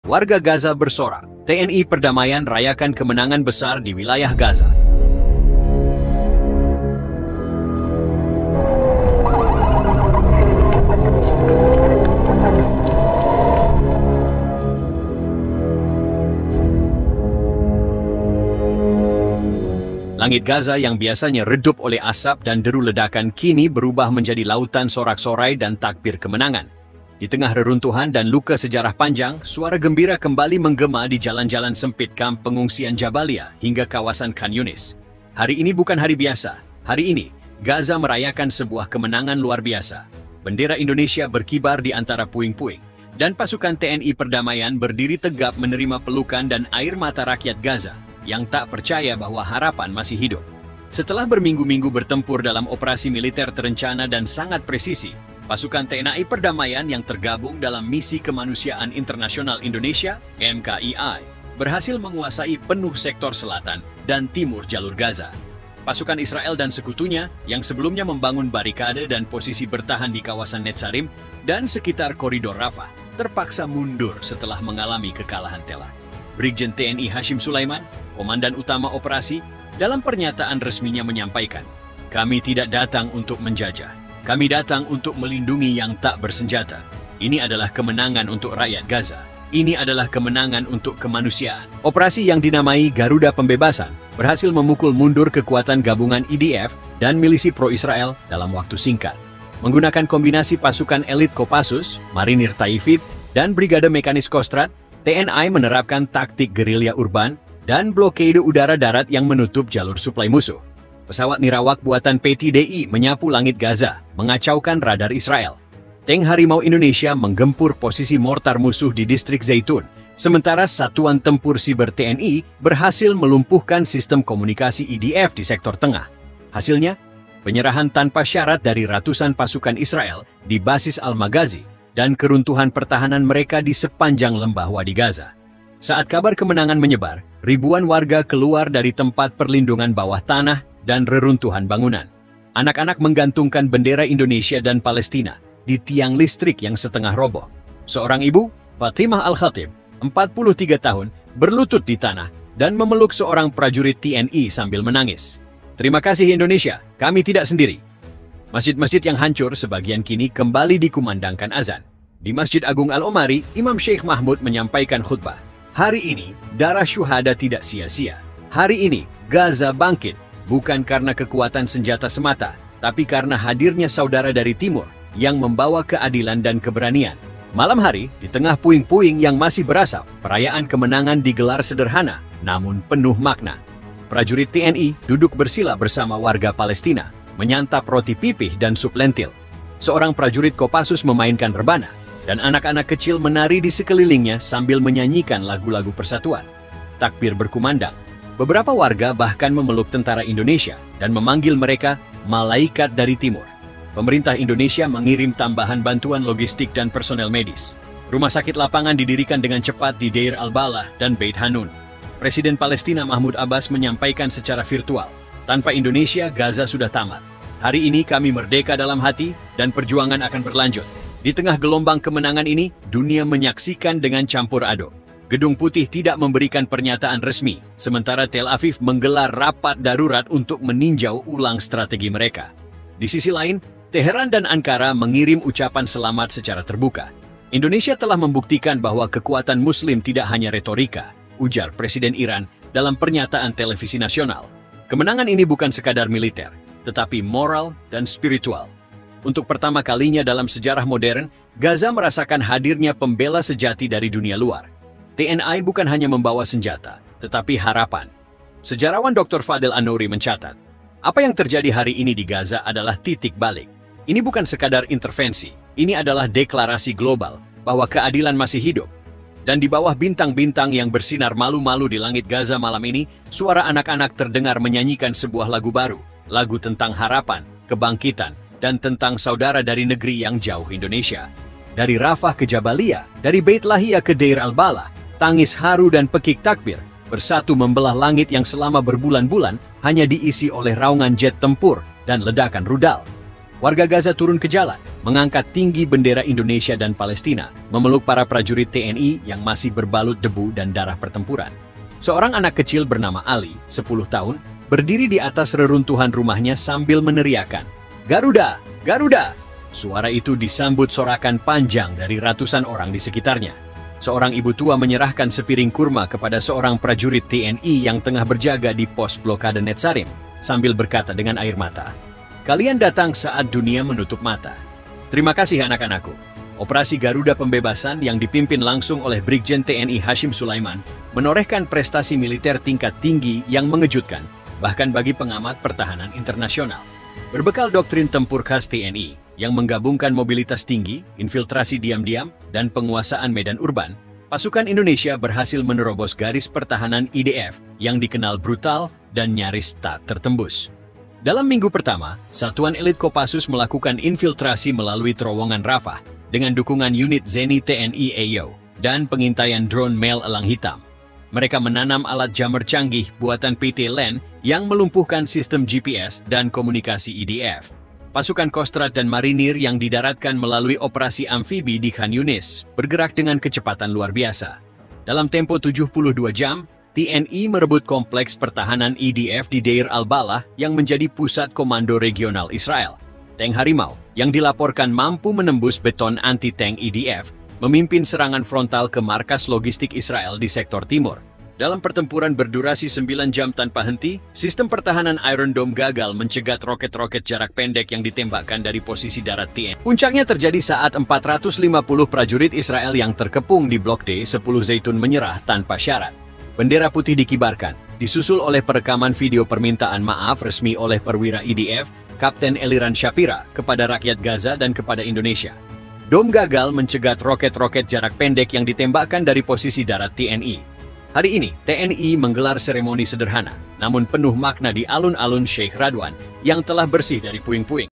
Warga Gaza bersorak, TNI Perdamaian rayakan kemenangan besar di wilayah Gaza. Langit Gaza yang biasanya redup oleh asap dan deru ledakan kini berubah menjadi lautan sorak-sorai dan takbir kemenangan. Di tengah reruntuhan dan luka sejarah panjang, suara gembira kembali menggema di jalan-jalan sempit kamp pengungsian Jabalia hingga kawasan Khan Yunis. Hari ini bukan hari biasa. Hari ini, Gaza merayakan sebuah kemenangan luar biasa. Bendera Indonesia berkibar di antara puing-puing, dan pasukan TNI Perdamaian berdiri tegap menerima pelukan dan air mata rakyat Gaza yang tak percaya bahwa harapan masih hidup. Setelah berminggu-minggu bertempur dalam operasi militer terencana dan sangat presisi, pasukan TNI Perdamaian yang tergabung dalam Misi Kemanusiaan Internasional Indonesia (MKII) berhasil menguasai penuh sektor selatan dan timur jalur Gaza. Pasukan Israel dan sekutunya yang sebelumnya membangun barikade dan posisi bertahan di kawasan Netzarim dan sekitar koridor Rafah terpaksa mundur setelah mengalami kekalahan telak. Brigjen TNI Hashim Sulaiman, Komandan Utama Operasi, dalam pernyataan resminya menyampaikan, "Kami tidak datang untuk menjajah. Kami datang untuk melindungi yang tak bersenjata. Ini adalah kemenangan untuk rakyat Gaza. Ini adalah kemenangan untuk kemanusiaan." Operasi yang dinamai Garuda Pembebasan berhasil memukul mundur kekuatan gabungan IDF dan milisi pro-Israel dalam waktu singkat. Menggunakan kombinasi pasukan elit Kopassus, Marinir Taifib, dan Brigade Mekanis Kostrad, TNI menerapkan taktik gerilya urban dan blokade udara-darat yang menutup jalur suplai musuh. Pesawat nirawak buatan PTDI menyapu langit Gaza, mengacaukan radar Israel. Tank Harimau Indonesia menggempur posisi mortar musuh di distrik Zaitun, sementara Satuan Tempur Siber TNI berhasil melumpuhkan sistem komunikasi IDF di sektor tengah. Hasilnya, penyerahan tanpa syarat dari ratusan pasukan Israel di basis Al-Maghazi dan keruntuhan pertahanan mereka di sepanjang lembah Wadi Gaza. Saat kabar kemenangan menyebar, ribuan warga keluar dari tempat perlindungan bawah tanah dan reruntuhan bangunan. Anak-anak menggantungkan bendera Indonesia dan Palestina di tiang listrik yang setengah roboh. Seorang ibu, Fatimah Al-Khatib, 43 tahun, berlutut di tanah dan memeluk seorang prajurit TNI sambil menangis. "Terima kasih Indonesia, kami tidak sendiri." Masjid-masjid yang hancur sebagian kini kembali dikumandangkan azan. Di Masjid Agung Al-Omari, Imam Sheikh Mahmud menyampaikan khutbah. "Hari ini, darah syuhada tidak sia-sia. Hari ini, Gaza bangkit, bukan karena kekuatan senjata semata, tapi karena hadirnya saudara dari timur yang membawa keadilan dan keberanian." Malam hari, di tengah puing-puing yang masih berasap, perayaan kemenangan digelar sederhana, namun penuh makna. Prajurit TNI duduk bersila bersama warga Palestina, menyantap roti pipih dan sup lentil. Seorang prajurit Kopassus memainkan rebana, dan anak-anak kecil menari di sekelilingnya sambil menyanyikan lagu-lagu persatuan. Takbir berkumandang. Beberapa warga bahkan memeluk tentara Indonesia dan memanggil mereka malaikat dari timur. Pemerintah Indonesia mengirim tambahan bantuan logistik dan personel medis. Rumah sakit lapangan didirikan dengan cepat di Deir al-Balah dan Beit Hanun. Presiden Palestina Mahmud Abbas menyampaikan secara virtual, "Tanpa Indonesia, Gaza sudah tamat. Hari ini kami merdeka dalam hati dan perjuangan akan berlanjut." Di tengah gelombang kemenangan ini, dunia menyaksikan dengan campur aduk. Gedung Putih tidak memberikan pernyataan resmi, sementara Tel Aviv menggelar rapat darurat untuk meninjau ulang strategi mereka. Di sisi lain, Teheran dan Ankara mengirim ucapan selamat secara terbuka. "Indonesia telah membuktikan bahwa kekuatan Muslim tidak hanya retorika," ujar Presiden Iran dalam pernyataan televisi nasional. "Kemenangan ini bukan sekadar militer, tetapi moral dan spiritual." Untuk pertama kalinya dalam sejarah modern, Gaza merasakan hadirnya pembela sejati dari dunia luar. TNI bukan hanya membawa senjata, tetapi harapan. Sejarawan Dr. Fadel An-Nouri mencatat, apa yang terjadi hari ini di Gaza adalah titik balik. Ini bukan sekadar intervensi, ini adalah deklarasi global bahwa keadilan masih hidup. Dan di bawah bintang-bintang yang bersinar malu-malu di langit Gaza malam ini, suara anak-anak terdengar menyanyikan sebuah lagu baru, lagu tentang harapan, kebangkitan, dan tentang saudara dari negeri yang jauh Indonesia. Dari Rafah ke Jabalia, dari Beit Lahia ke Deir al-Balah, tangis haru dan pekik takbir bersatu membelah langit yang selama berbulan-bulan hanya diisi oleh raungan jet tempur dan ledakan rudal. Warga Gaza turun ke jalan, mengangkat tinggi bendera Indonesia dan Palestina, memeluk para prajurit TNI yang masih berbalut debu dan darah pertempuran. Seorang anak kecil bernama Ali, 10 tahun, berdiri di atas reruntuhan rumahnya sambil meneriakkan, "Garuda! Garuda!" Suara itu disambut sorakan panjang dari ratusan orang di sekitarnya. Seorang ibu tua menyerahkan sepiring kurma kepada seorang prajurit TNI yang tengah berjaga di pos blokade Netzarim, sambil berkata dengan air mata, "Kalian datang saat dunia menutup mata. Terima kasih anak-anakku." Operasi Garuda Pembebasan yang dipimpin langsung oleh Brigjen TNI Hashim Sulaiman menorehkan prestasi militer tingkat tinggi yang mengejutkan, bahkan bagi pengamat pertahanan internasional. Berbekal doktrin tempur khas TNI yang menggabungkan mobilitas tinggi, infiltrasi diam-diam, dan penguasaan medan urban, pasukan Indonesia berhasil menerobos garis pertahanan IDF yang dikenal brutal dan nyaris tak tertembus. Dalam minggu pertama, Satuan Elit Kopassus melakukan infiltrasi melalui terowongan Rafah dengan dukungan unit Zeni TNI AO dan pengintaian drone Mel Elang Hitam. Mereka menanam alat jammer canggih buatan PT LEN yang melumpuhkan sistem GPS dan komunikasi IDF. Pasukan Kostrad dan Marinir yang didaratkan melalui operasi amfibi di Khan Yunis bergerak dengan kecepatan luar biasa. Dalam tempo 72 jam, TNI merebut kompleks pertahanan IDF di Deir al-Balah yang menjadi pusat komando regional Israel. Tank Harimau, yang dilaporkan mampu menembus beton anti-tank IDF, memimpin serangan frontal ke markas logistik Israel di sektor timur. Dalam pertempuran berdurasi 9 jam tanpa henti, sistem pertahanan Iron Dome gagal mencegat roket-roket jarak pendek yang ditembakkan dari posisi darat TNI. Puncaknya terjadi saat 450 prajurit Israel yang terkepung di Blok D10 Zaitun menyerah tanpa syarat. Bendera putih dikibarkan, disusul oleh perekaman video permintaan maaf resmi oleh perwira IDF, Kapten Eliran Shapira, kepada rakyat Gaza dan kepada Indonesia. Dom gagal mencegat roket-roket jarak pendek yang ditembakkan dari posisi darat TNI. Hari ini, TNI menggelar seremoni sederhana, namun penuh makna di alun-alun Sheikh Radwan, yang telah bersih dari puing-puing.